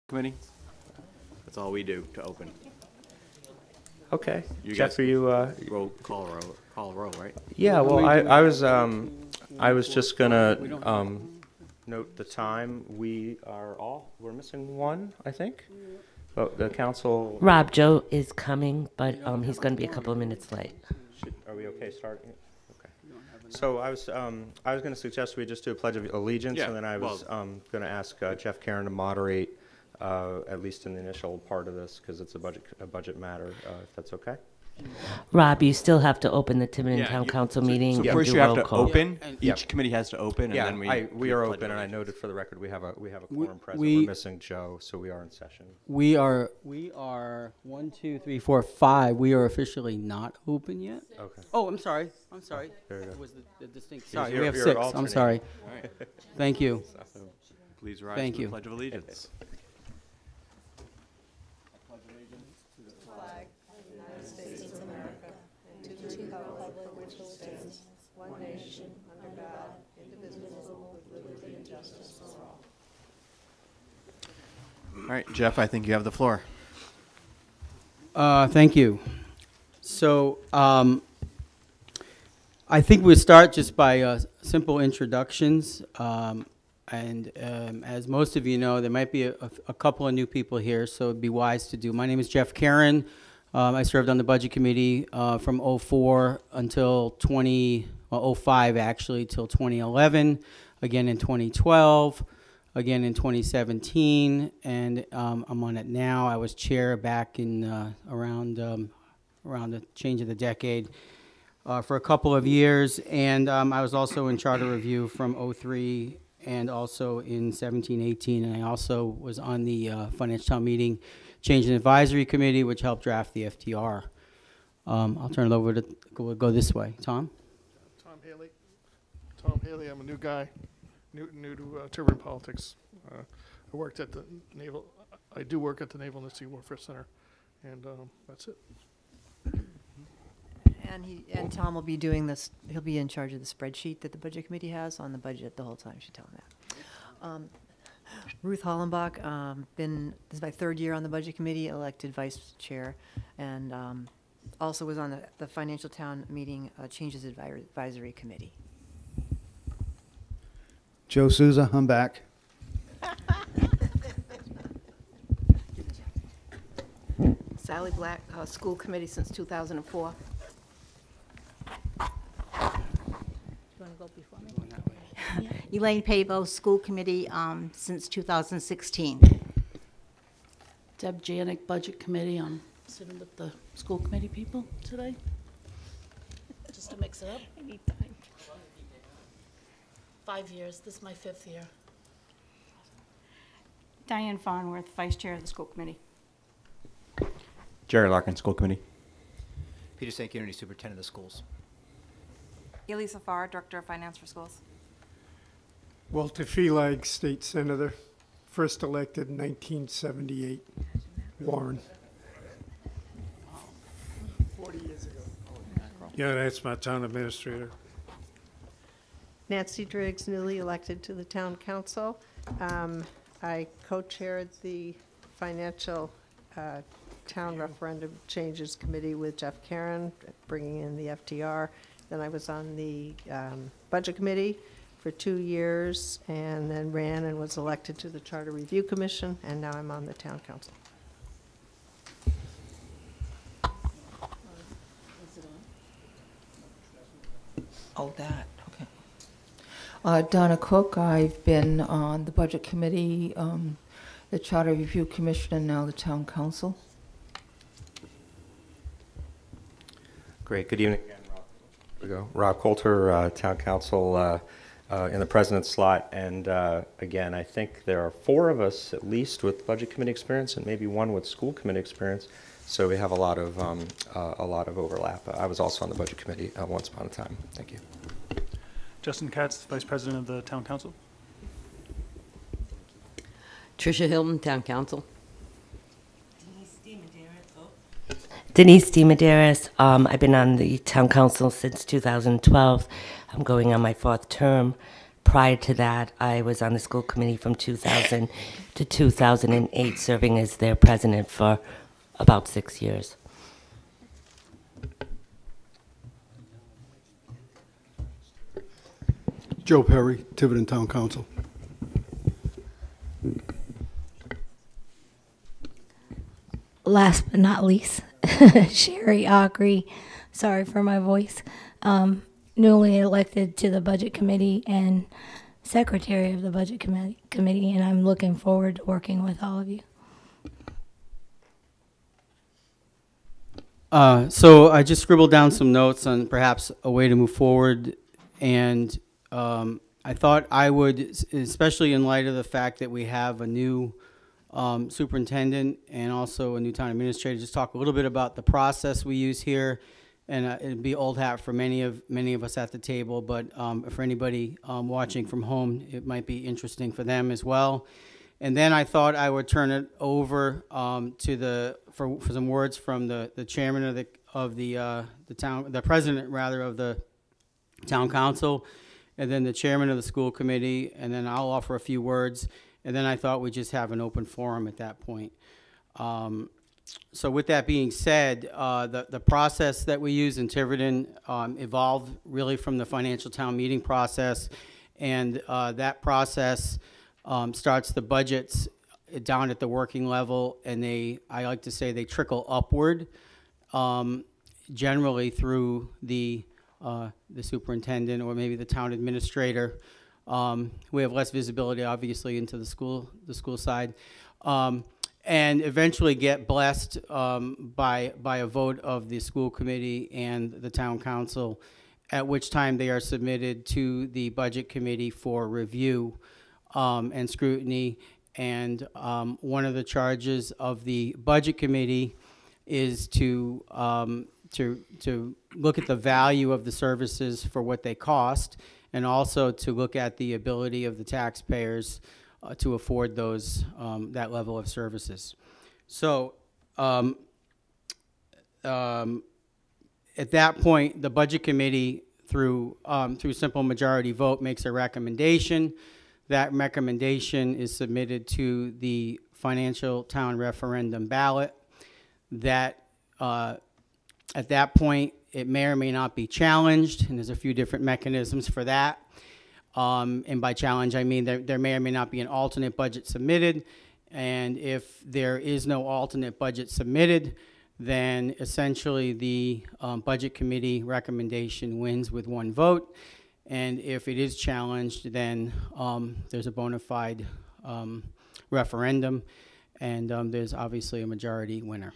Committee. That's all we do to open. Okay. You Jeff, guys are you? call a roll, right? Yeah. Well, I was just gonna note the time. We're missing one, I think. But the council. Rob, Joe is coming, but he's going to be a couple of minutes late. Are we okay starting? Okay. So I was going to suggest we just do a pledge of allegiance, and then I was going to ask Jeff Karen to moderate at least in the initial part of this because it's a budget matter. If that's okay. Rob, you still have to open the Tiverton Town Council meeting. So and first do you have roll to call. open. Each committee has to open, and then we are open, and I noted for the record we have a quorum present. We're missing Joe, so we are in session. We are 1, 2, 3, 4, 5. We are officially not open yet. Okay. Oh, I'm sorry. There you go. It was the distinct. Sorry, You're- we have you're 6. I'm alternating. sorry. All right. Thank you. So please rise Thank to you. the Pledge of Allegiance. All right, Jeff, I think you have the floor. Thank you. So I think we'll start just by simple introductions. As most of you know, there might be a couple of new people here, so it'd be wise to do. My name is Jeff Karen. I served on the Budget Committee from 04 until 05 actually, till 2011, again in 2012, again in 2017, and I'm on it now. I was chair back in around the change of the decade for a couple of years, and I was also in charter review from 03 and also in 17-18, and I also was on the Financial Town Meeting Change and Advisory Committee, which helped draft the FTR. I'll turn it over to go this way. Tom? Tom Haley. I'm a new guy, new to Tiverton politics. I worked at the Naval. I do work at the Naval and Sea Warfare Center, and that's it. And Tom will be doing this. He'll be in charge of the spreadsheet that the Budget Committee has on the budget the whole time. I should tell him that. Ruth Hollenbach, this is my 3rd year on the Budget Committee, elected vice chair, and also was on the Financial Town Meeting Changes Advisory Committee. Joe Souza, I'm back. Sally Black, School Committee since 2004. Elaine Pavo, School Committee since 2016. Deb Janik, Budget Committee. I'm sitting with the school committee people today, just to mix it up. Anytime. 5 years. This is my 5th year. Diane Farnworth, Vice Chair of the School Committee. Jerry Larkin, School Committee. Peter St. Unity, Superintendent of Schools. Elisa Farr, Director of Finance for Schools. Walter Feelag, State Senator, first elected in 1978, Warren. 40 years ago. Yeah, that's my town administrator. Nancy Driggs, newly elected to the Town Council. I co-chaired the Financial Town Referendum Changes Committee with Jeff Karen, bringing in the FTR. Then I was on the Budget Committee for 2 years, and then ran and was elected to the Charter Review Commission, and now I'm on the Town Council. Oh, that, okay. Donna Cook, I've been on the Budget Committee, the Charter Review Commission, and now the Town Council. Great. Good evening again, Rob. Here we go. Rob Coulter, Town Council in the President's slot. And again, I think there are 4 of us at least with Budget Committee experience and maybe 1 with School Committee experience. So we have a lot of overlap. I was also on the Budget Committee once upon a time. Thank you. Justin Katz, Vice President of the Town Council. Tricia Hilton, Town Council. Denise DeMedeiros. I've been on the Town Council since 2012. I'm going on my 4th term. prior to that, I was on the school committee from 2000 to 2008, serving as their president for about 6 years. Joe Perry, Tiverton Town Council. Last but not least, Sherry Ockery, sorry for my voice, newly elected to the Budget Committee and Secretary of the Budget Committee, and I'm looking forward to working with all of you. So I just scribbled down some notes on perhaps a way to move forward, and I thought I would, especially in light of the fact that we have a new superintendent and also a new town administrator, just talk a little bit about the process we use here. And it'd be old hat for many of us at the table, but for anybody watching from home, it might be interesting for them as well. And then I thought I would turn it over for some words from the chairman of the president rather of the town council, and then the chairman of the school committee, and then I'll offer a few words. And then I thought we'd just have an open forum at that point. So with that being said, the process that we use in Tiverton evolved really from the financial town meeting process. And that process starts the budgets down at the working level, and I like to say they trickle upward, generally through the superintendent or maybe the town administrator. We have less visibility, obviously, into the school side, and eventually get blessed by a vote of the school committee and the town council, at which time they are submitted to the budget committee for review and scrutiny. And one of the charges of the budget committee is to look at the value of the services for what they cost, and also to look at the ability of the taxpayers to afford those that level of services. So at that point, the budget committee, through simple majority vote, makes a recommendation. That recommendation is submitted to the financial town referendum ballot. That at that point, it may or may not be challenged, and there's a few different mechanisms for that. And by challenge, I mean there may or may not be an alternate budget submitted. And if there is no alternate budget submitted, then essentially the budget committee recommendation wins with one vote. And if it is challenged, then there's a bona fide referendum, and there's obviously a majority winner.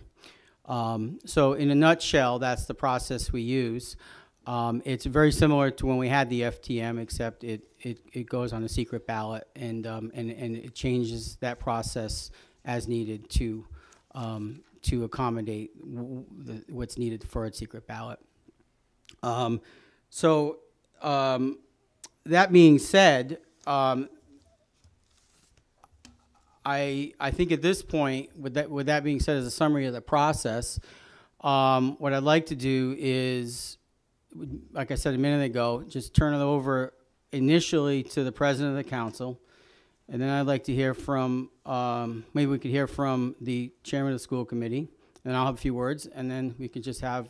So in a nutshell, that's the process we use. It's very similar to when we had the FTM, except it goes on a secret ballot, and it changes that process as needed to accommodate what's needed for a secret ballot. That being said, I think at this point, with that being said, as a summary of the process, what I'd like to do is, like I said a minute ago, just turn it over initially to the president of the council, and then I'd like to hear from, maybe we could hear from the chairman of the school committee, and I'll have a few words, and then we could just have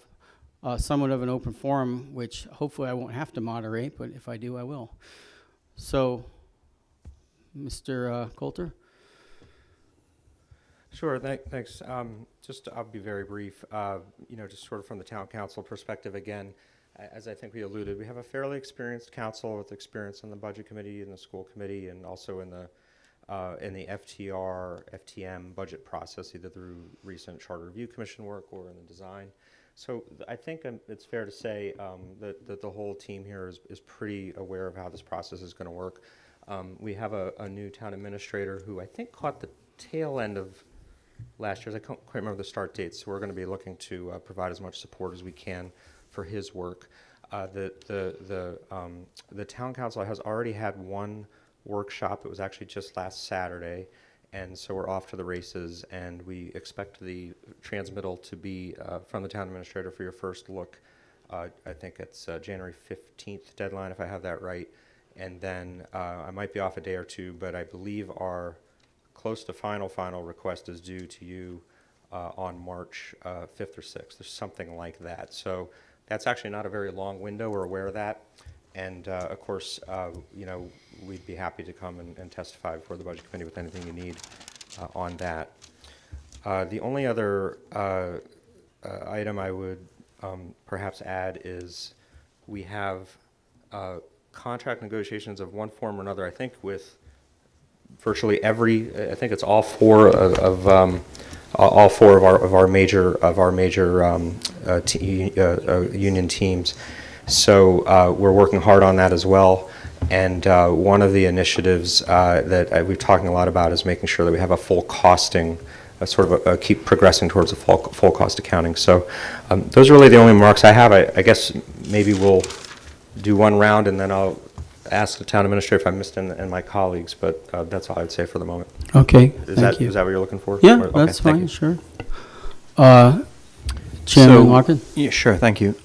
somewhat of an open forum, which hopefully I won't have to moderate, but if I do, I will. So, Mr. Coulter? Sure, thanks. I'll be very brief. Just sort of from the town council perspective again, as I think we alluded, we have a fairly experienced council with experience in the budget committee and the school committee, and also in the FTR, FTM budget process, either through recent charter review commission work or in the design. So I think it's fair to say that the whole team here is pretty aware of how this process is going to work. We have a new town administrator who I think caught the tail end of last year's. I can't quite remember the start dates, so we're going to be looking to provide as much support as we can for his work. The town council has already had one workshop. It was actually just last Saturday, and so we're off to the races, and we expect the transmittal to be from the town administrator for your first look. I think it's January 15th deadline, if I have that right, And then I might be off a day or two, but I believe our close to final request is due to you on March 5th or 6th, or something like that. So that's actually not a very long window. We're aware of that. And of course, you know, we'd be happy to come and testify before the Budget Committee with anything you need on that. The only other item I would perhaps add is we have contract negotiations of one form or another, I think, with virtually every, I think it's all four of our major union teams. So we're working hard on that as well. And one of the initiatives that we're talking a lot about is making sure that we have a full costing, keep progressing towards a full cost accounting. So those are really the only remarks I have. I guess maybe we'll do one round and then I'll ask the town administrator if I missed and my colleagues, but that's all I'd say for the moment. Okay, thank you. Is that what you're looking for? Yeah, okay, that's fine, you. sure. Chairman Larkin? Yeah, sure, thank you.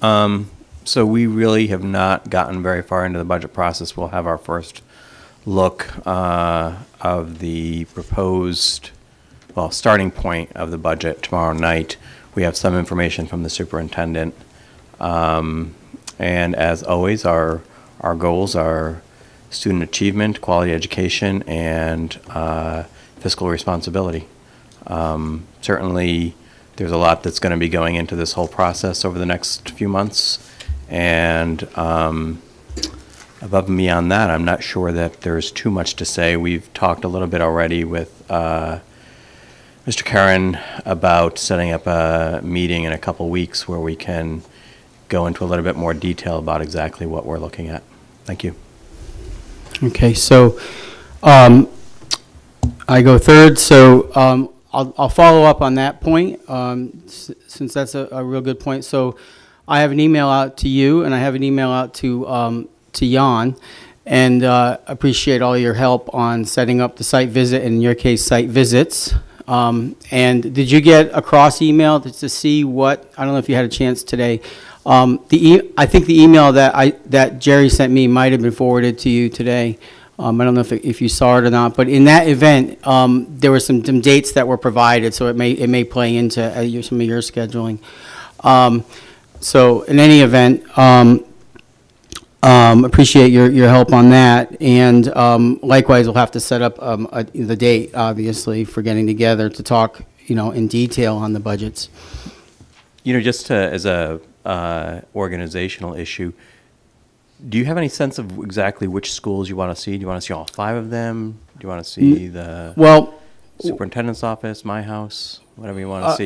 So we really have not gotten very far into the budget process. We'll have our first look of the proposed, well, starting point of the budget tomorrow night. We have some information from the superintendent. And as always, our goals are student achievement, quality education, and fiscal responsibility. Certainly, there's a lot that's going to be going into this whole process over the next few months. And above and beyond that, I'm not sure that there's too much to say. We've talked a little bit already with Mr. Karen about setting up a meeting in a couple weeks where we can go into a little bit more detail about exactly what we're looking at. Thank you. Okay, so I go third. So I'll follow up on that point since that's a real good point. So I have an email out to you, and I have an email out to Jan, and appreciate all your help on setting up the site visit, and in your case, site visits. And did you get a cross email to see what, I don't know if you had a chance today. I think the email that Jerry sent me might have been forwarded to you today. I don't know if you saw it or not, but in that event, there were some dates that were provided, so it may play into some of your scheduling. So in any event, appreciate your help on that, and likewise, we'll have to set up the date, obviously, for getting together to talk, in detail on the budgets. Just as a organizational issue, do you have any sense of exactly which schools you want to see? Do you want to see all 5 of them? Do you want to see the superintendent's office, my house, whatever you want to see?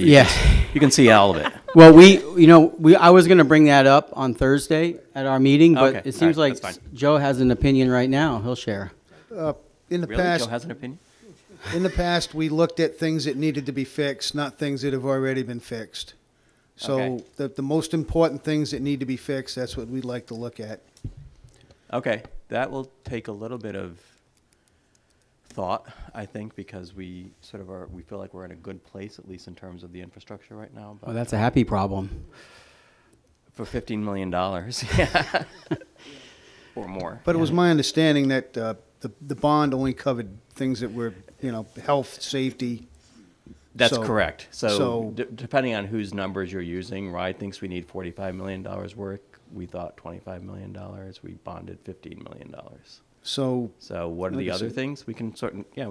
You can see all of it. Well, I was going to bring that up on Thursday at our meeting, but it seems like Joe has an opinion right now. He'll share. In the Really? past, Joe has an opinion? In the past, we looked at things that needed to be fixed, not things that have already been fixed. So the most important things that need to be fixed, that's what we'd like to look at. Okay, that will take a little bit of thought, I think, because we we feel like we're in a good place, at least in terms of the infrastructure right now. But well, that's a happy problem. For $15 million, yeah, or more. But it was my understanding that the bond only covered things that were, health, safety. That's correct. So depending on whose numbers you're using, Ride thinks we need $45 million worth. We thought $25 million. We bonded $15 million. So what are the other things? We can we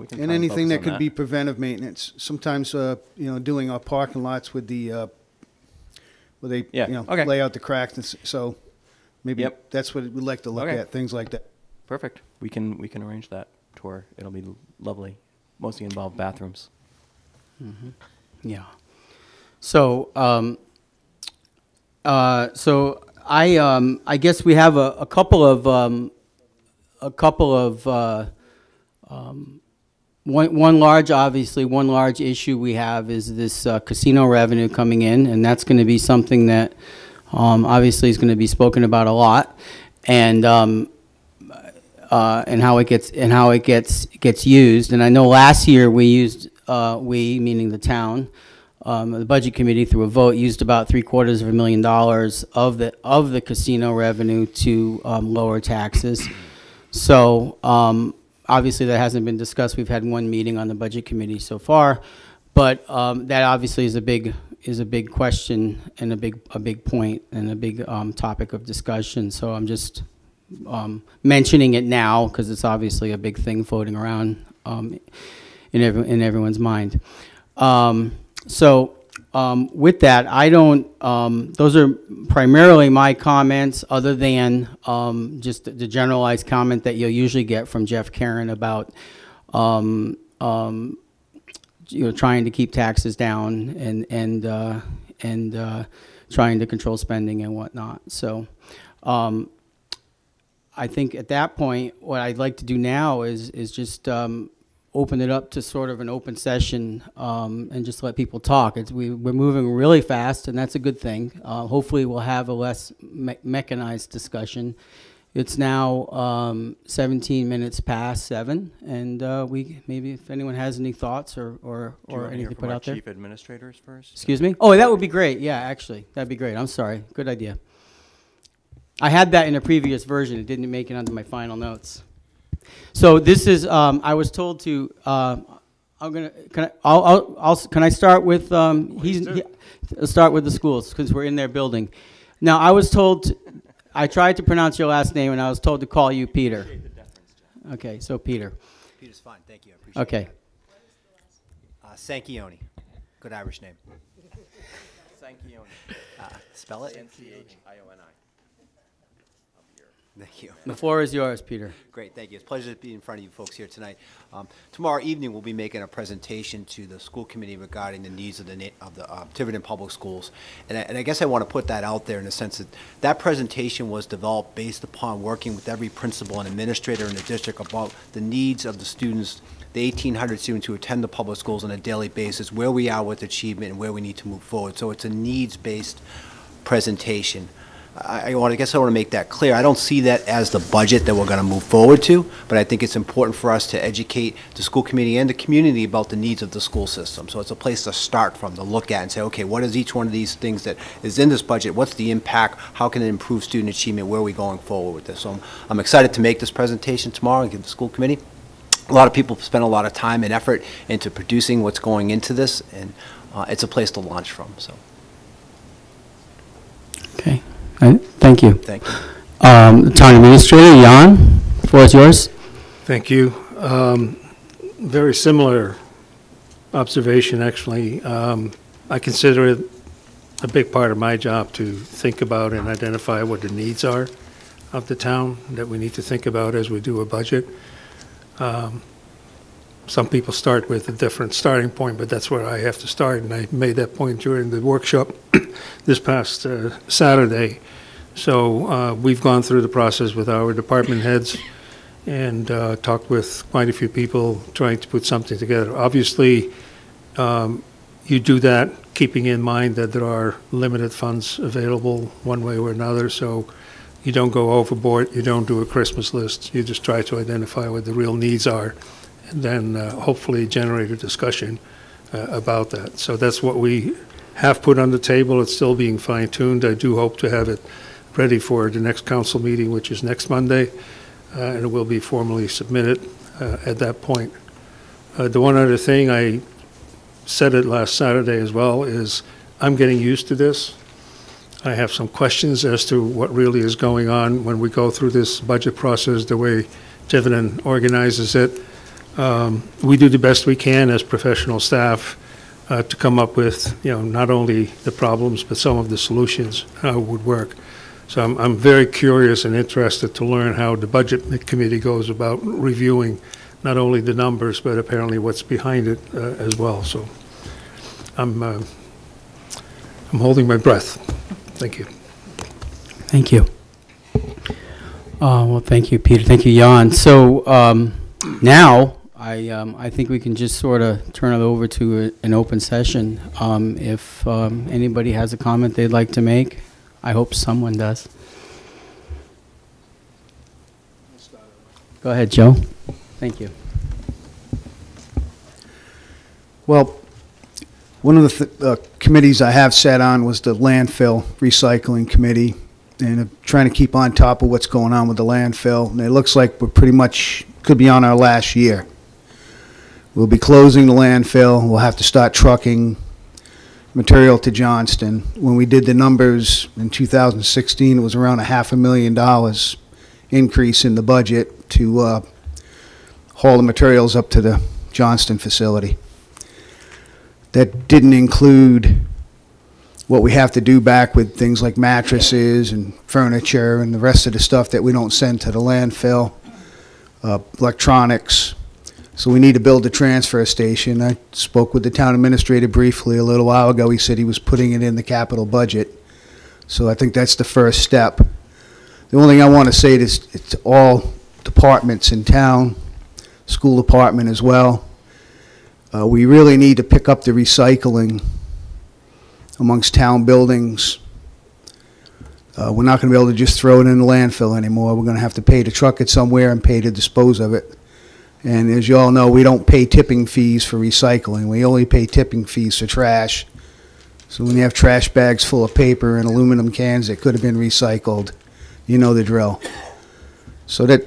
can. And anything that could be preventive maintenance. Sometimes, doing our parking lots with the, where they, lay out the cracks. And so maybe that's what we'd like to look at, things like that. Perfect. We can arrange that tour. It'll be lovely. Mostly involve bathrooms. Mm-hmm. Yeah. So, I guess we have a couple of one large issue we have is this casino revenue coming in, and that's going to be something that obviously is going to be spoken about a lot, and how it gets used. And I know last year we used meaning the town. The budget committee, through a vote, used about $750,000 of the casino revenue to lower taxes. So obviously that hasn't been discussed. We've had one meeting on the budget committee so far, but that obviously is a big question and a big point and a big topic of discussion. So I'm just mentioning it now because it's obviously a big thing floating around in everyone's mind. With that, I don't, those are primarily my comments, other than just the generalized comment that you'll usually get from Jeff Karen about trying to keep taxes down and trying to control spending and whatnot. So I think at that point, what I'd like to do now is just open it up to sort of an open session and just let people talk. We're moving really fast, and that's a good thing. Hopefully we'll have a less mechanized discussion. It's now 17 minutes past 7, and maybe if anyone has any thoughts or anything to put out there. Chief administrators first? Excuse me? Oh, that would be great. Yeah, actually, that'd be great. I'm sorry. Good idea. I had that in a previous version. It didn't make it onto my final notes. So this is, I was told to, can I start with, start with the schools, because we're in their building. Now, I was told, I tried to pronounce your last name, and I was told to call you Peter. Okay, so Peter. Peter's fine, thank you, I appreciate okay. it. Sanchioni, good Irish name. Sanchioni. Spell it? N-C-H-I-O-N-I. Thank you. The floor is yours, Peter. Great, thank you. It's a pleasure to be in front of you folks here tonight. Tomorrow evening, we'll be making a presentation to the school committee regarding the needs of the Tiverton Public Schools. And I guess I want to put that out there in the sense that that presentation was developed based upon working with every principal and administrator in the district about the needs of the students, the 1,800 students who attend the public schools on a daily basis, where we are with achievement and where we need to move forward. So it's a needs-based presentation. I guess I want to make that clear. I don't see that as the budget that we're going to move forward to, but I think it's important for us to educate the school committee and the community about the needs of the school system. So it's a place to start from, to look at and say, okay, what is each one of these things that is in this budget? What's the impact? How can it improve student achievement? Where are we going forward with this? So I'm excited to make this presentation tomorrow and give the school committee. A lot of people spend a lot of time and effort into producing what's going into this, and it's a place to launch from. So. Okay. Thank you. Thank you. Town Administrator, Jan, the floor is yours. Thank you. Very similar observation, actually. I consider it a big part of my job to think about and identify what the needs are of the town that we need to think about as we do a budget. Some people start with a different starting point, but that's where I have to start, and I made that point during the workshop this past Saturday. So we've gone through the process with our department heads and talked with quite a few people trying to put something together. Obviously, you do that keeping in mind that there are limited funds available one way or another, so you don't go overboard, you don't do a Christmas list, you just try to identify what the real needs are, and then hopefully generate a discussion about that. So that's what we have put on the table. It's still being fine-tuned. I do hope to have it ready for the next council meeting, which is next Monday, and it will be formally submitted at that point. The one other thing, I said it last Saturday as well, is I'm getting used to this. I have some questions as to what really is going on when we go through this budget process, the way Tiverton organizes it. We do the best we can as professional staff to come up with, not only the problems, but some of the solutions, how it would work. So I'm very curious and interested to learn how the budget committee goes about reviewing not only the numbers, but apparently what's behind it as well. So I'm holding my breath. Thank you. Thank you. Well, thank you, Peter. Thank you, Jan. So now I think we can just sort of turn it over to an open session. If anybody has a comment they'd like to make, I hope someone does. Go ahead, Joe. Thank you. Well, one of the committees I have sat on was the landfill recycling committee. and trying to keep on top of what's going on with the landfill. And it looks like we're pretty much could be on our last year. We'll be closing the landfill. We'll have to start trucking material to Johnston. When we did the numbers in 2016, it was around $500,000 increase in the budget to haul the materials up to the Johnston facility. That didn't include what we have to do back with things like mattresses and furniture and the rest of the stuff that we don't send to the landfill, electronics. So we need to build a transfer station. I spoke with the town administrator briefly a little while ago. He said he was putting it in the capital budget. So I think that's the first step. The only thing I want to say is to all departments in town, school department as well, we really need to pick up the recycling amongst town buildings. We're not going to be able to just throw it in the landfill anymore. We're going to have to pay to truck it somewhere and pay to dispose of it. And as you all know, we don't pay tipping fees for recycling. We only pay tipping fees for trash. So when you have trash bags full of paper and aluminum cans that could have been recycled, you know the drill. So that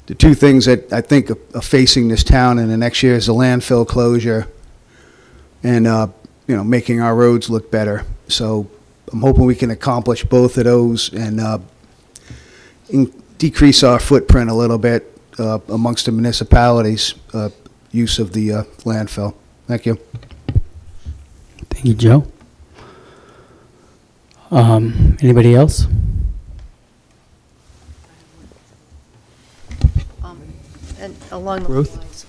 the two things that I think are facing this town in the next year is the landfill closure and you know, making our roads look better. So I'm hoping we can accomplish both of those and decrease our footprint a little bit amongst the municipalities' use of the landfill. Thank you. Thank you, Joe. Anybody else? And along the Ruth? lines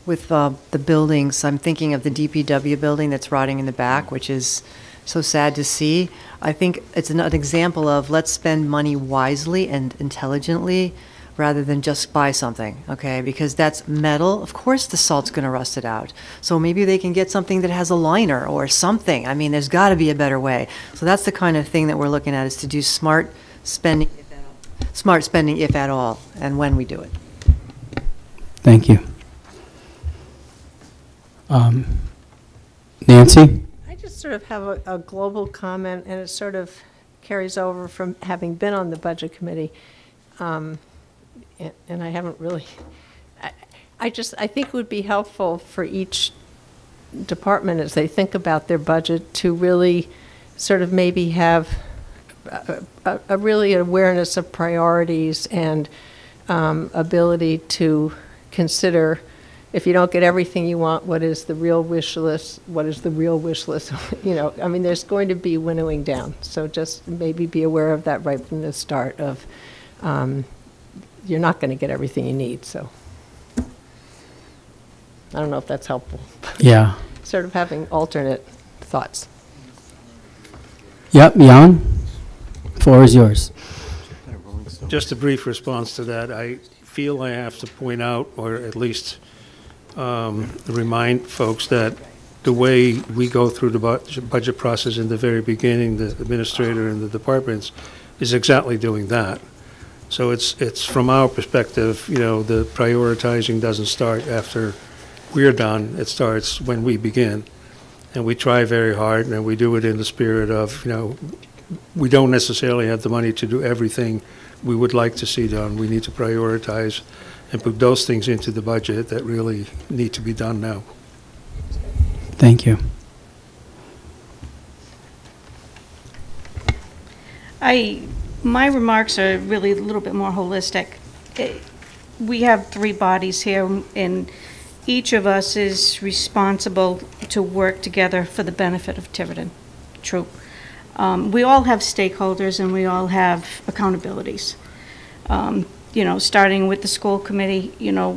with the buildings, I'm thinking of the DPW building that's rotting in the back, which is so sad to see. I think it's an example of let's spend money wisely and intelligently rather than just buy something, okay? Because that's metal. Of course the salt's going to rust it out. So maybe they can get something that has a liner or something. I mean, there's got to be a better way. So that's the kind of thing that we're looking at, is to do smart spending, if at all, and when we do it. Thank you. Nancy? I just sort of have a global comment, and it sort of carries over from having been on the budget committee. And I haven't really, I think it would be helpful for each department as they think about their budget to really sort of maybe have a really awareness of priorities and ability to consider, if you don't get everything you want, what is the real wish list? What is the real wish list? You know, I mean, there's going to be winnowing down. So just maybe be aware of that right from the start of, you're not going to get everything you need. So I don't know if that's helpful. Yeah. Sort of having alternate thoughts. Yep, Jan, floor is yours. Just a brief response to that. I feel I have to point out, or at least remind folks, that the way we go through the budget process in the very beginning, the administrator and the departments, is exactly doing that. So it's from our perspective, you know, the prioritizing doesn't start after we're done. It starts when we begin. And we try very hard, and we do it in the spirit of, you know, we don't necessarily have the money to do everything we would like to see done. We need to prioritize and put those things into the budget that really need to be done now. Thank you. My remarks are really a little bit more holistic. We have three bodies here, and each of us is responsible to work together for the benefit of Tiverton. True. We all have stakeholders and we all have accountabilities. You know, starting with the school committee, you know,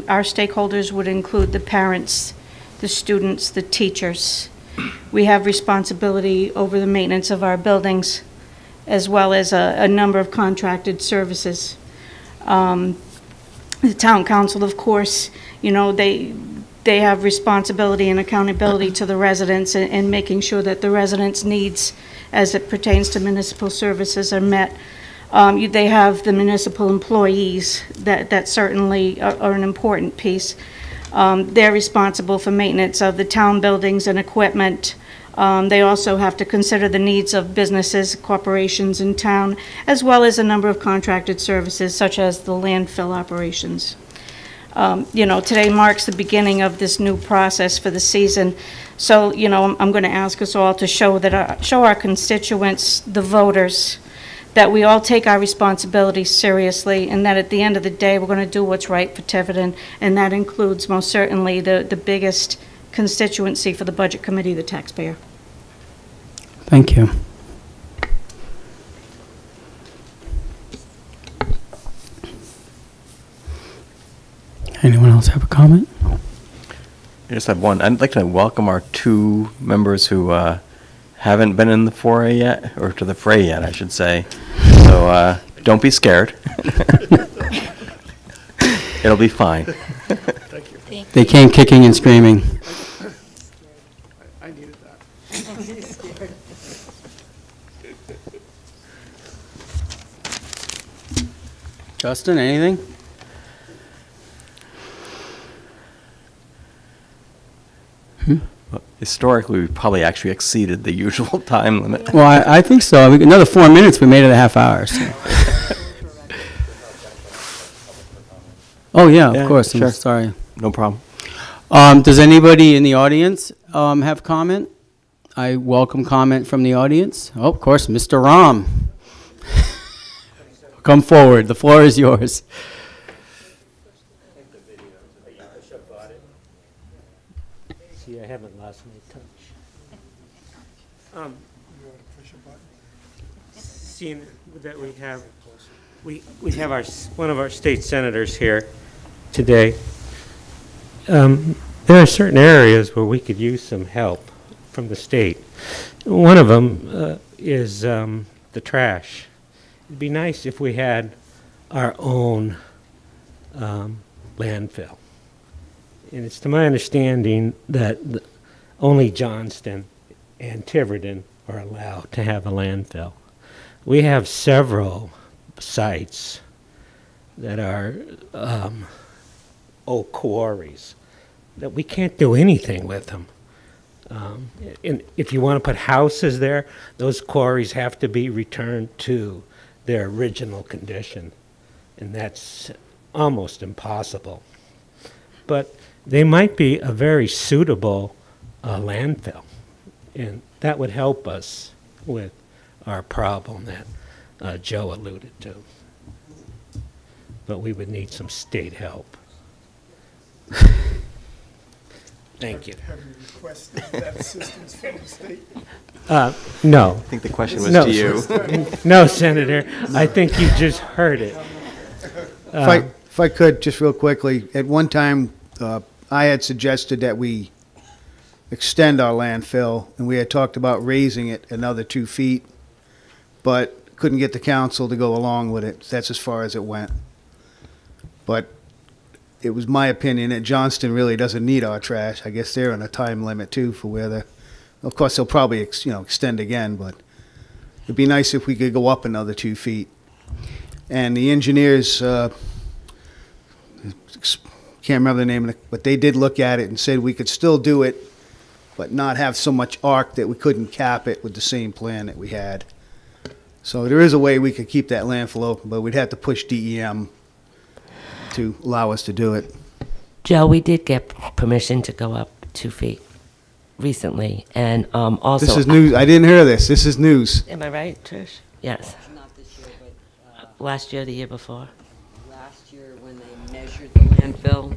our stakeholders would include the parents, the students, the teachers. We have responsibility over the maintenance of our buildings, as well as a number of contracted services. The town council, of course, you know, they have responsibility and accountability to the residents and making sure that the residents' needs as it pertains to municipal services are met. They have the municipal employees that certainly are an important piece. They're responsible for maintenance of the town buildings and equipment, They also have to consider the needs of businesses, corporations in town, as well as a number of contracted services such as the landfill operations. You know, today marks the beginning of this new process for the season. So, you know, I'm going to ask us all to show our constituents, the voters, that we all take our responsibility seriously, and that at the end of the day, we're going to do what's right for Tiverton, and that includes most certainly the biggest constituency for the Budget Committee, the taxpayer. Thank you. Anyone else have a comment? I just have one. I'd like to welcome our 2 members who haven't been in the foray yet, or to the fray yet, I should say. So don't be scared. It'll be fine. Thank you. They came kicking and screaming. I needed that. Justin, anything? Well, historically, we've probably actually exceeded the usual time limit. Well, I think so. Another 4 minutes, we made it a half hour. So. Oh, yeah, of course. Sure. I'm sorry. No problem. Does anybody in the audience have comment? I welcome comment from the audience. Oh, of course, Mr. Ram. Come forward. The floor is yours. See, I haven't lost my touch. Seeing that we have one of our state senators here today, there are certain areas where we could use some help from the state. One of them is the trash. It'd be nice if we had our own landfill. And it's to my understanding that only Johnston and Tiverton are allowed to have a landfill. We have several sites that are old quarries that we can't do anything with them. And if you want to put houses there, those quarries have to be returned to their original condition, and that's almost impossible. But they might be a very suitable landfill, and that would help us with our problem that Joe alluded to. But we would need some state help. Thank you. Have you requested that assistance from the state? No. I think the question was to you. No, Senator. I think you just heard it. If I could, just real quickly, at one time, I had suggested that we extend our landfill, and we had talked about raising it another 2 feet, but couldn't get the council to go along with it. That's as far as it went. But it was my opinion that Johnston really doesn't need our trash. I guess they're on a time limit too for where they're. Of course, they'll probably extend again, but it'd be nice if we could go up another 2 feet. And the engineers, can't remember the name of it, but they did look at it and said we could still do it, but not have so much arc that we couldn't cap it with the same plan that we had. So there is a way we could keep that landfill open, but we'd have to push DEM to allow us to do it. Joe, we did get permission to go up 2 feet recently, and also... This is news. I didn't hear this. This is news. Am I right, Trish? Yes. Not this year, but... last year, the year before? Last year, when they measured the landfill,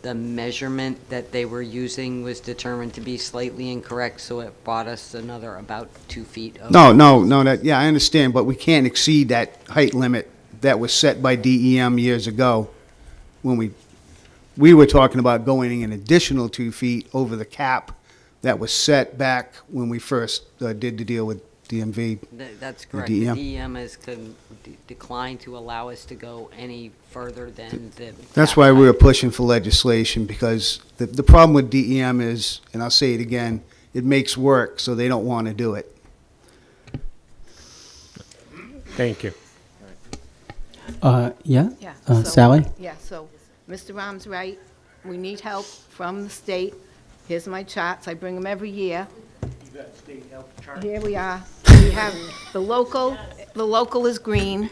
the measurement that they were using was determined to be slightly incorrect, so it bought us another about 2 feet of... No, I understand, but we can't exceed that height limit that was set by DEM years ago when we were talking about going an additional 2 feet over the cap that was set back when we first did the deal with DMV. That's correct. The DEM has declined to allow us to go any further than the... That's why we were pushing for legislation, because the problem with DEM is, and I'll say it again, it makes work, so they don't want to do it. Thank you. Sally? Yeah, so Mr. Ram's right. We need help from the state. Here's my charts. I bring them every year. Here we are. We have the local is green,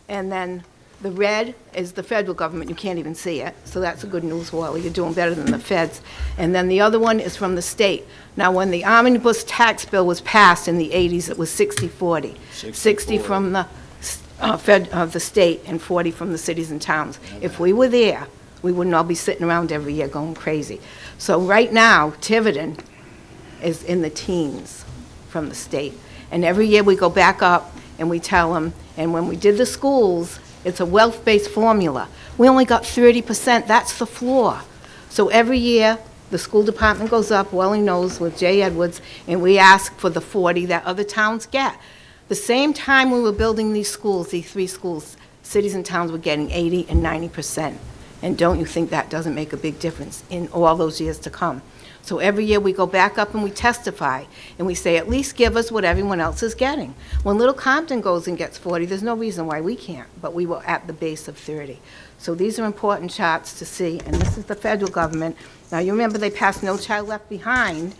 and then the red is the federal government. You can't even see it, so that's a good news, Wally. You're doing better than the feds. And then the other one is from the state. Now, when the omnibus tax bill was passed in the 80s, it was 60-40. 60 from the the state and 40 from the cities and towns. If we were there, we wouldn't all be sitting around every year going crazy. So right now, Tiverton is in the teens from the state. And every year we go back up and we tell them, and when we did the schools, it's a wealth-based formula. We only got 30%, that's the floor. So every year, the school department goes up, Welling knows, with Jay Edwards, and we ask for the 40 that other towns get. The same time we were building these schools, these 3 schools, cities and towns were getting 80 and 90%. And don't you think that doesn't make a big difference in all those years to come? So every year we go back up and we testify, and we say, at least give us what everyone else is getting. When Little Compton goes and gets 40, there's no reason why we can't, but we were at the base of 30. So these are important charts to see, and this is the federal government. Now, you remember they passed No Child Left Behind,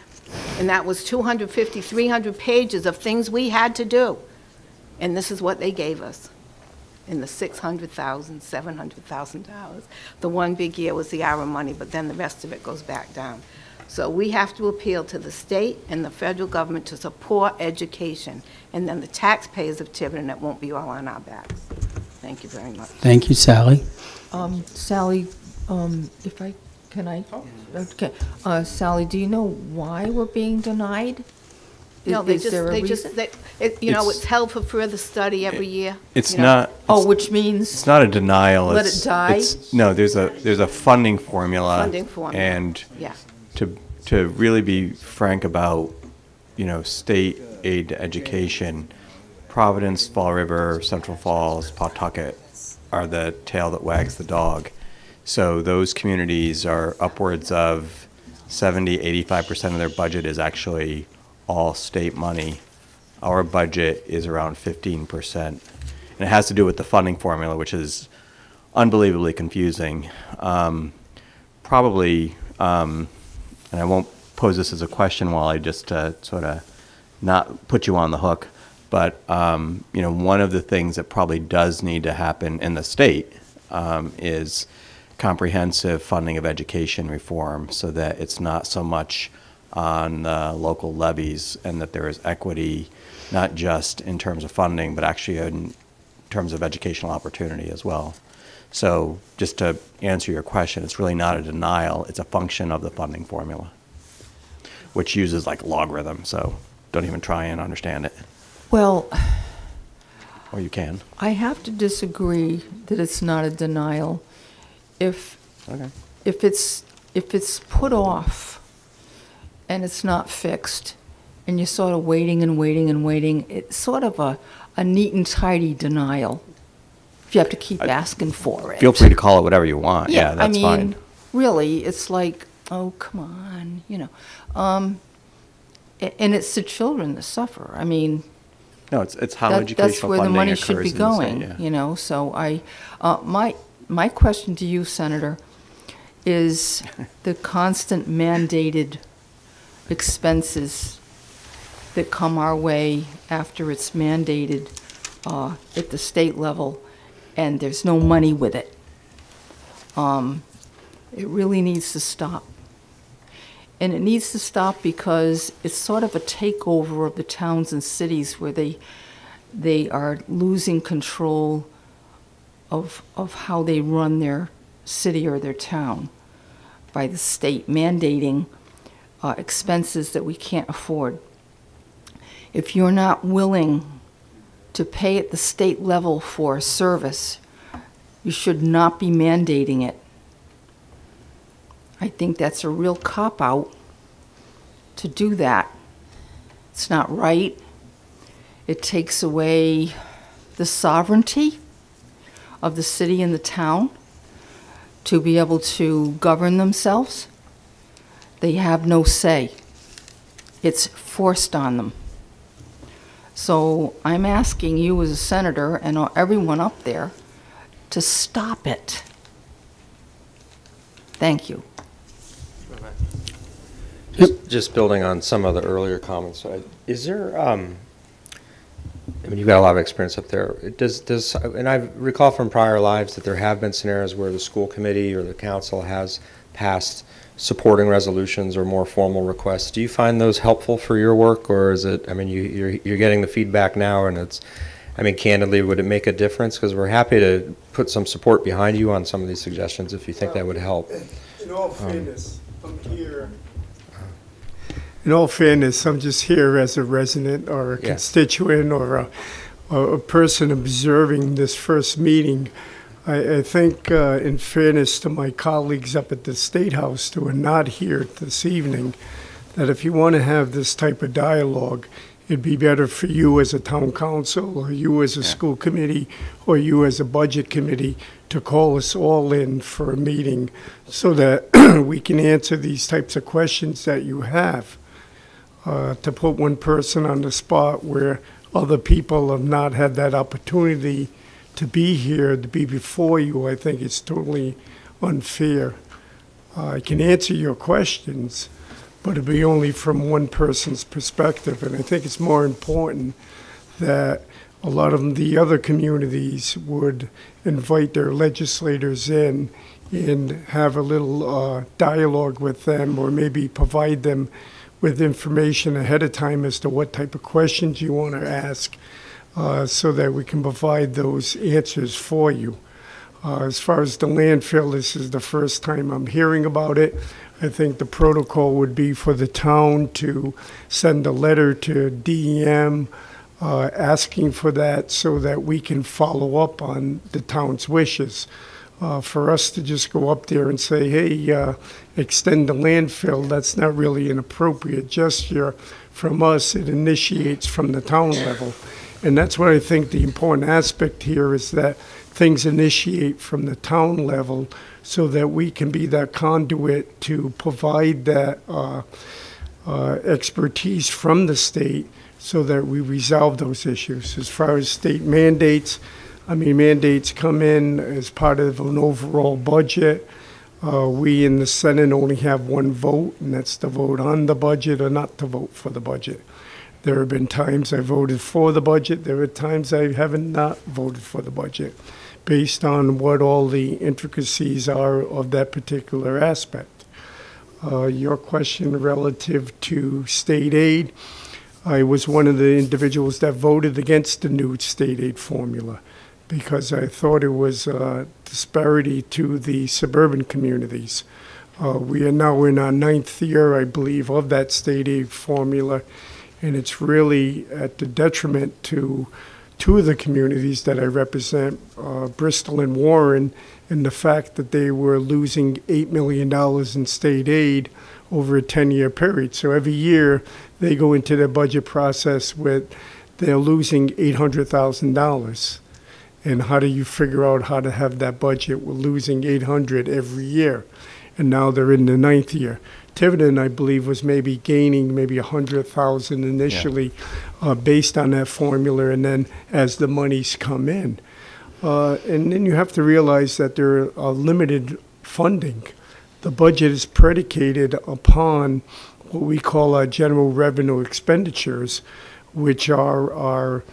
and that was 250, 300 pages of things we had to do. And this is what they gave us in the $600,000, $700,000. The one big year was the ARA money, but then the rest of it goes back down. So we have to appeal to the state and the federal government to support education, and then the taxpayers of Tiverton, it won't be all on our backs. Thank you very much. Thank you, Sally. Sally, Okay. Sally, do you know why we're being denied? No, it's held for further study every year. It's not. Which means it's not a denial. Let it die. No, there's a funding formula. Funding formula. And yeah. To really be frank about, state aid to education, Providence, Fall River, Central Falls, Pawtucket are the tail that wags the dog. So those communities are upwards of 70–85% of their budget is actually all state money. Our budget is around 15%. And it has to do with the funding formula, which is unbelievably confusing. Probably, and I won't pose this as a question, Wally, just to sort of not put you on the hook, but one of the things that probably does need to happen in the state is comprehensive funding of education reform, so that it's not so much on local levies, and that there is equity, not just in terms of funding, but actually in terms of educational opportunity as well. So just to answer your question, it's really not a denial, it's a function of the funding formula, which uses like logarithm, so don't even try and understand it. Well, or you can. I have to disagree that it's not a denial. If it's put off and it's not fixed, and you're sort of waiting and waiting and waiting, it's sort of a neat and tidy denial. If you have to keep asking for it. Feel free to call it whatever you want. Yeah, that's fine. Really, it's like, oh, come on, and it's the children that suffer. I mean, no, it's how educational that's where the money should be going. So my question to you, Senator, is the constant mandated expenses that come our way after it's mandated at the state level, and there's no money with it. It really needs to stop. And it needs to stop because it's sort of a takeover of the towns and cities where they are losing control of how they run their city or their town by the state mandating expenses that we can't afford. If you're not willing to pay at the state level for a service, you should not be mandating it. I think that's a real cop-out to do that. It's not right. It takes away the sovereignty of the city and the town to be able to govern themselves. They have no say. It's forced on them. So I'm asking you as a senator and everyone up there to stop it. Thank you. Just building on some of the earlier comments, is there, I mean, you've got a lot of experience up there. And I recall from prior lives that there have been scenarios where the school committee or the council has passed supporting resolutions or more formal requests. Do you find those helpful for your work, or is it, I mean, you're getting the feedback now, and it's, I mean, candidly, would it make a difference? Because we're happy to put some support behind you on some of these suggestions if you think that would help. In all fairness, I'm here. In all fairness, I'm just here as a resident or a constituent or a person observing this first meeting. I think, in fairness to my colleagues up at the State House who are not here this evening, that if you want to have this type of dialogue, it'd be better for you as a town council or you as a school committee or you as a budget committee to call us all in for a meeting so that we can answer these types of questions that you have. To put one person on the spot where other people have not had that opportunity to be here, to be before you, I think it's totally unfair. I can answer your questions, but it'll be only from one person's perspective. And I think it's more important that a lot of the other communities would invite their legislators in and have a little dialogue with them, or maybe provide them with information ahead of time as to what type of questions you want to ask, so that we can provide those answers for you. As far as the landfill, this is the first time I'm hearing about it. I think the protocol would be for the town to send a letter to DEM asking for that so that we can follow up on the town's wishes. For us to just go up there and say, hey, extend the landfill, that's not really an appropriate gesture from us. It initiates from the town level. And that's what I think the important aspect here is, that things initiate from the town level so that we can be that conduit to provide that expertise from the state so that we resolve those issues. As far as state mandates, I mean, mandates come in as part of an overall budget. We in the Senate only have one vote, and that's to vote on the budget or not to vote for the budget. There have been times I voted for the budget. There are times I haven't not voted for the budget, based on what all the intricacies are of that particular aspect. Your question relative to state aid, I was one of the individuals that voted against the new state aid formula because I thought it was a disparity to the suburban communities. We are now in our 9th year, I believe, of that state aid formula, and it's really at the detriment to two of the communities that I represent, Bristol and Warren, and the fact that they were losing $8 million in state aid over a 10-year period. So every year they go into their budget process with, they're losing $800,000. And how do you figure out how to have that budget? We're losing $800 every year, and now they're in the 9th year. Tiverton, I believe, was maybe gaining maybe $100,000 initially, based on that formula, and then as the monies come in. And then you have to realize that there are limited funding. The budget is predicated upon what we call our general revenue expenditures, which are our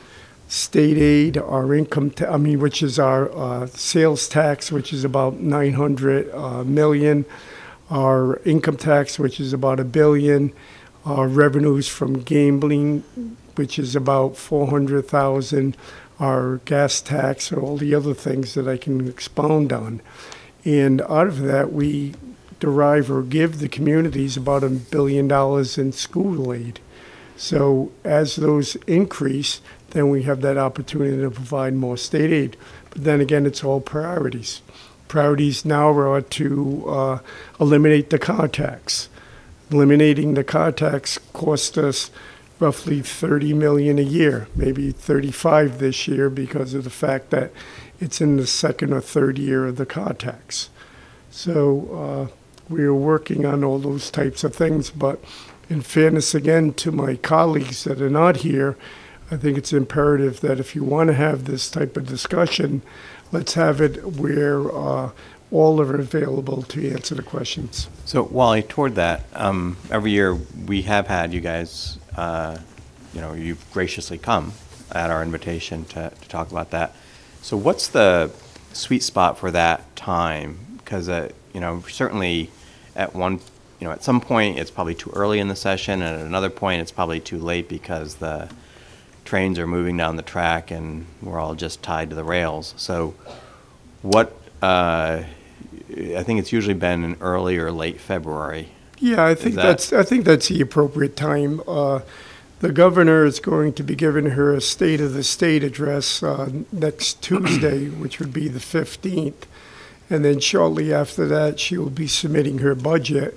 state aid, our income, which is our sales tax, which is about $900 million. Our income tax, which is about $1 billion, our revenues from gambling, which is about $400,000, our gas tax, and all the other things that I can expound on. And out of that, we derive or give the communities about $1 billion in school aid. So as those increase, then we have that opportunity to provide more state aid. But then again, it's all priorities. Priorities now are to eliminate the car tax. Eliminating the car tax cost us roughly $30 million a year, maybe 35 this year because of the fact that it's in the 2nd or 3rd year of the car tax. So we are working on all those types of things, but in fairness again to my colleagues that are not here, I think it's imperative that if you want to have this type of discussion, let's have it where all are available to answer the questions. So, Wally, toward that, every year we have had you guys, you've graciously come at our invitation to talk about that. So what's the sweet spot for that time? Because, certainly at some point it's probably too early in the session, and at another point it's probably too late because the trains are moving down the track and we're all just tied to the rails. So what, I think it's usually been in early or late February. Yeah, I think that's the appropriate time. The governor is going to be giving her a State of the State address next Tuesday, which would be the 15th. And then shortly after that, she will be submitting her budget.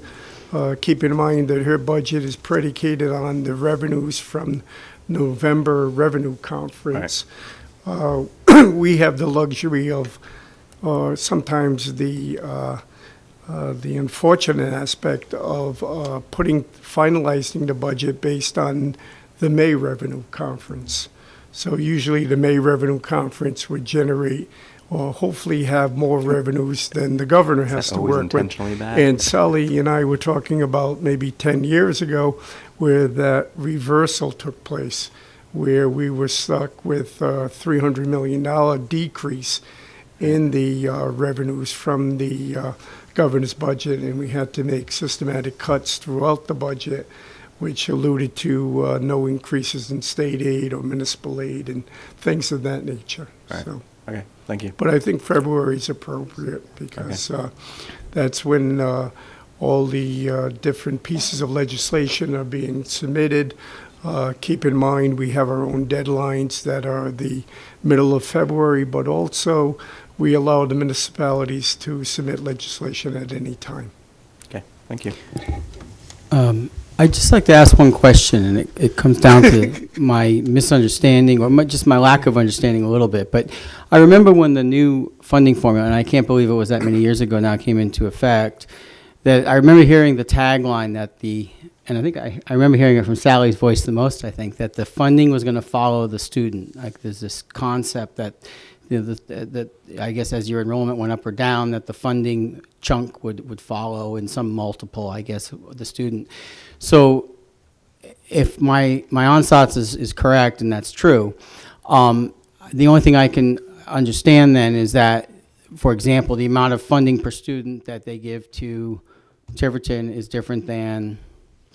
Keep in mind that her budget is predicated on the revenues from November Revenue Conference. Right. We have the luxury of sometimes the unfortunate aspect of finalizing the budget based on the May Revenue Conference. So usually the May Revenue Conference would generate or hopefully have more revenues than the governor has to work with. Bad? And Sally and I were talking about maybe 10 years ago where that reversal took place, where we were stuck with a $300 million decrease in the revenues from the governor's budget, and we had to make systematic cuts throughout the budget, which alluded to no increases in state aid or municipal aid and things of that nature. Right. So, okay, thank you. but I think February is appropriate because that's when all the different pieces of legislation are being submitted. Keep in mind we have our own deadlines that are the middle of February, but also we allow the municipalities to submit legislation at any time. Okay, thank you. I'd just like to ask one question, and it comes down to my misunderstanding or just my lack of understanding a little bit. But I remember when the new funding formula, and I can't believe it was that many years ago now, came into effect, that I remember hearing the tagline that and I think I remember hearing it from Sally's voice the most, I think, that the funding was going to follow the student. Like there's this concept that, that I guess as your enrollment went up or down, that the funding chunk would follow in some multiple, I guess, the student. So if my onsats is correct, and that's true, the only thing I can understand then is that, for example, the amount of funding per student that they give to Tiverton is different than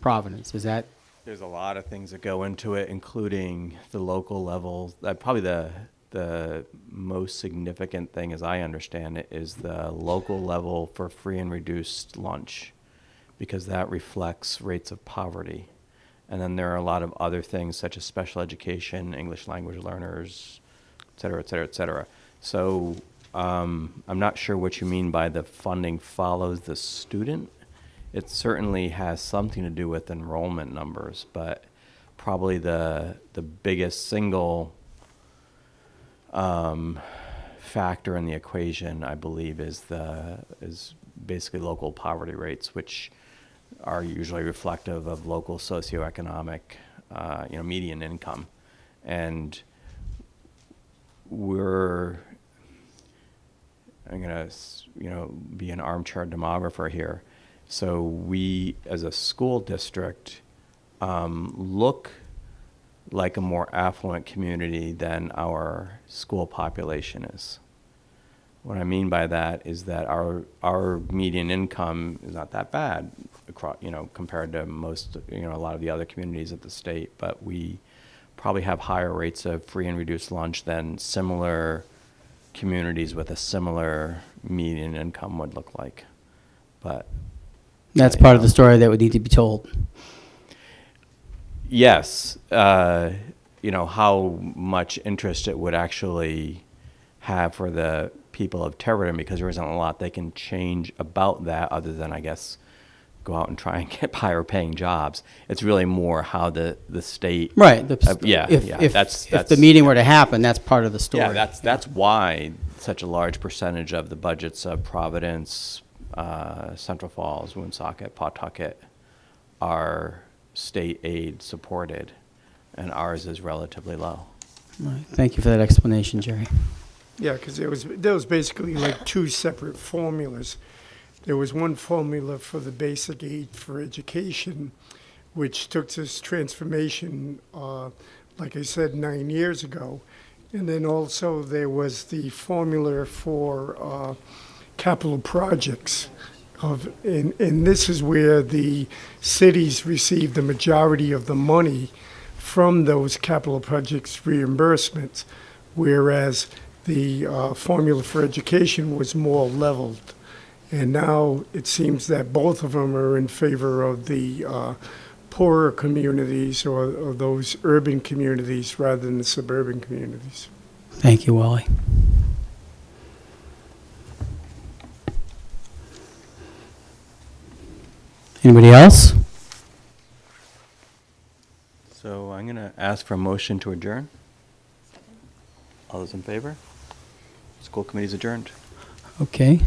Providence. Is that? There's a lot of things that go into it, including the local level. Probably the most significant thing, as I understand it, is the local level for free and reduced lunch, because that reflects rates of poverty. And then there are a lot of other things such as special education, English language learners, et cetera, et cetera, et cetera. So I'm not sure what you mean by the funding follows the student. It certainly has something to do with enrollment numbers, but probably the biggest single factor in the equation, I believe, is basically local poverty rates, which are usually reflective of local socioeconomic, median income. And I'm gonna, be an armchair demographer here. So we, as a school district, look like a more affluent community than our school population is. What I mean by that is that our median income is not that bad, across, compared to most, a lot of the other communities of the state, but we probably have higher rates of free and reduced lunch than similar communities with a similar median income would look like. But that's part of the story that would need to be told. Yes, how much interest it would actually have for the people of Tiverton, because there isn't a lot they can change about that other than, I guess, go out and try and get higher paying jobs. It's really more how the state... Right. If the meeting were to happen, that's part of the story. Yeah, that's why such a large percentage of the budgets of Providence, Central Falls, Woonsocket, Pawtucket are state aid supported, and ours is relatively low. Right. Thank you for that explanation, Jerry. Yeah, because there was basically like two separate formulas. There was one formula for the basic aid for education, which took this transformation, like I said, 9 years ago. And then also there was the formula for capital projects. And this is where the cities receive the majority of the money from those capital projects reimbursements, whereas the formula for education was more leveled. And now it seems that both of them are in favor of the poorer communities or those urban communities rather than the suburban communities. Thank you, Wally. Anybody else? So I'm going to ask for a motion to adjourn. All those in favor? School committee's adjourned. Okay.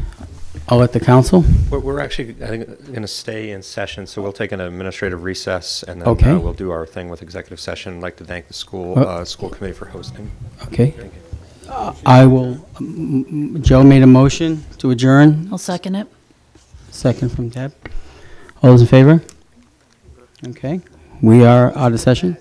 I'll let the council. We're actually, I think, going to stay in session, so we'll take an administrative recess, and then Okay. we'll do our thing with executive session. I'd like to thank the school committee for hosting. Okay. I will, Joe made a motion to adjourn. I'll second it. Second from Deb. All those in favor? Okay. We are out of session.